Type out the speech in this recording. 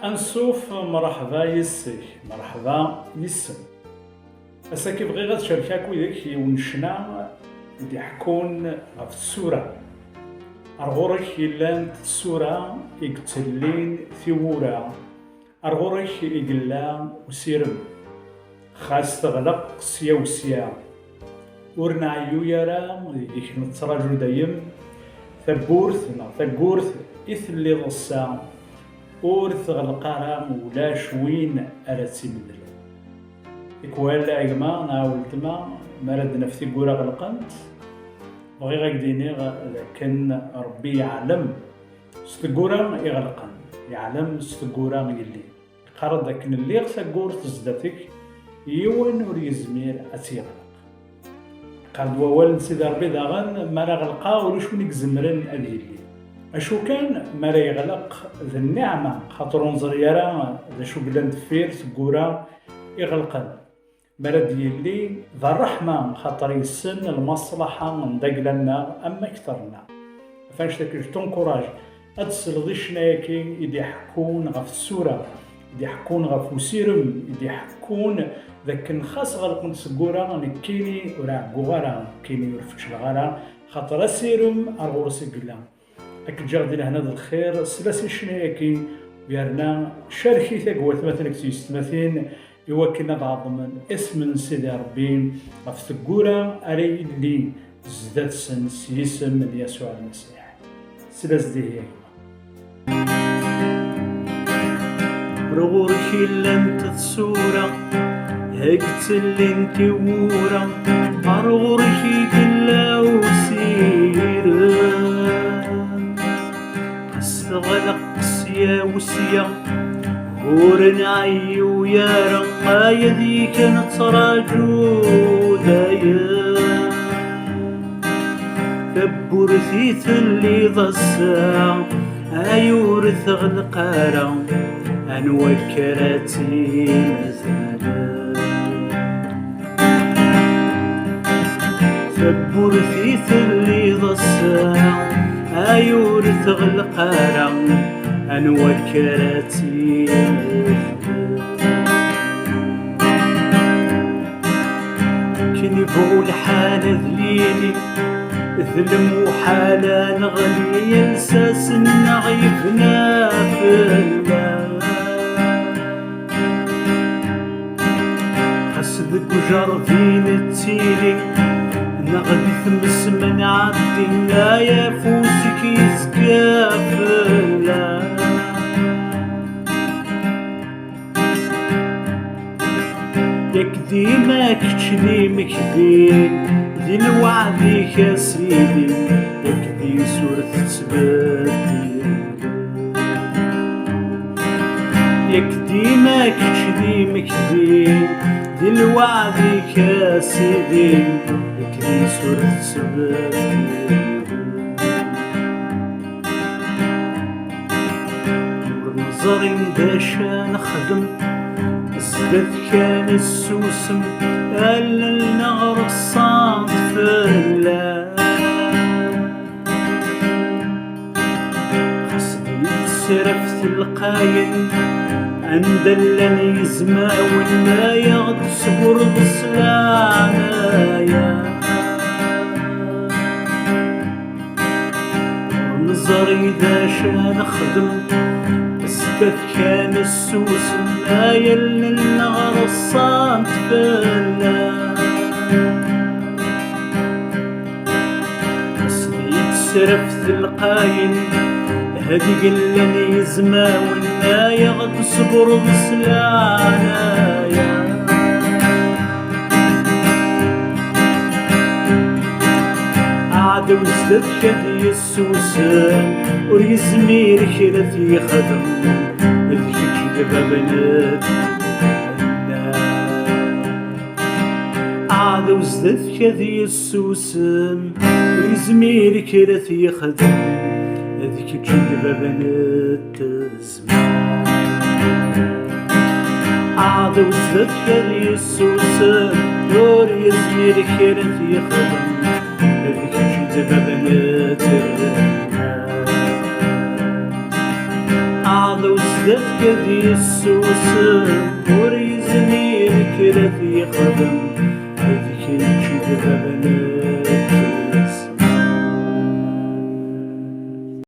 أنسوف مرحبا يسك مرحبا يسم. أساكي بغي غاد شاركاك وياك ونشنا اللي يحكون في السورة أرغورك يلان السورة يقتلين ثورة أرغورك يقلا وسيرم خاص تغلق سيا وسيا ورنا عيو يرا يديك نتراجو دايم ثبورث إثلي ضصا ورث غلقارا ولا شوين أراتي بدل إكوال عيما ناولتما مرد نفسي قورا غلقنت بغي غاكديني لكن ربي يعلم ستقورا يغلقن يعلم ستقورا يلي قرد لكن اللي غسا قور تزدتك يوان ور يزمير أتيغلق قرد ووال نسيد ربي داغن مرا غلقا ولشون يكزمرن أديلي أشو كان مرا يغلق ذا النعمة خاطر نزر يرى ذا شو بلان دفير سقورا يغلقن مرا ديالي ذا الرحمة خاطر يسن المصلحة ندق لنا أما كثرنا فاش تاكل تنكوراج أدسل ذي شنايكي يدي يحكون غف السورة يدي يحكون غف وسيرم يدي يحكون ذاك نخاص غلقن سقورا نكيني ورا قوغارا كيني ورفتش الغارا خاطر سيرم أرغور سقلا أكد جاغدي لهنا ذا الخير سلاسي شنايكي ويرنا شاركي ثاقوات مثلا كتيستماثين يوكلنا بعضمن اسم سيدي ربي غف ثقورا أري اللي زدات سنس يسم يسوع المسيح سلاس دي هي رغورك لم تثورة هكت اللي انت ورا رغورك كلا وسيرة استغلق سيا وسيا هورن عيو يا رقايا ذي كانت راجو دايا ثبورثيث اللي ضسا أيورث غلقارا أنوكراتي مزالا ثبورثيث اللي ضسا أيورث غلقارا أنوكراتي كني بقول حالة ذليلي ذلم وحالة نغلي ينساس نغيفنا في الله حسدك وجرفين التيلي نغلي ثمس من عبدي يا فوسك يزكى في الله ياك ديما كتشلي مكذين ذي الوعد يا سيدي ياك ذي سورة تبدي ياك ديما كتشلي مكذين ذي الوعد يا سيدي ياك ذي سورة تبدي نور نظري باشا نخدم زدت كان السوسم ألا النغر الصامت في الله خصدي يتسرف القاين عند اللي يزماون ما يغد صبر بصلانايا نظري ذا شا نخدم زدت كان السوسم آية للنغر الصامت فلا حسني يتسرف القاين هدي قلني زماون آية غد صبر بسلانايا عاد وزدت كدي السوسم وريزمير كرتي خدم بنات عاد وزدت كذي السوسم ويزمير كرثي خدم هذيك كذبة بنات الزمان عاد وزدت كذي السوسم ويزمير كرثي خدم هذيك كذبة بنات الزمان عاد ذات كذي السوسن ور يزمير كرا يخدم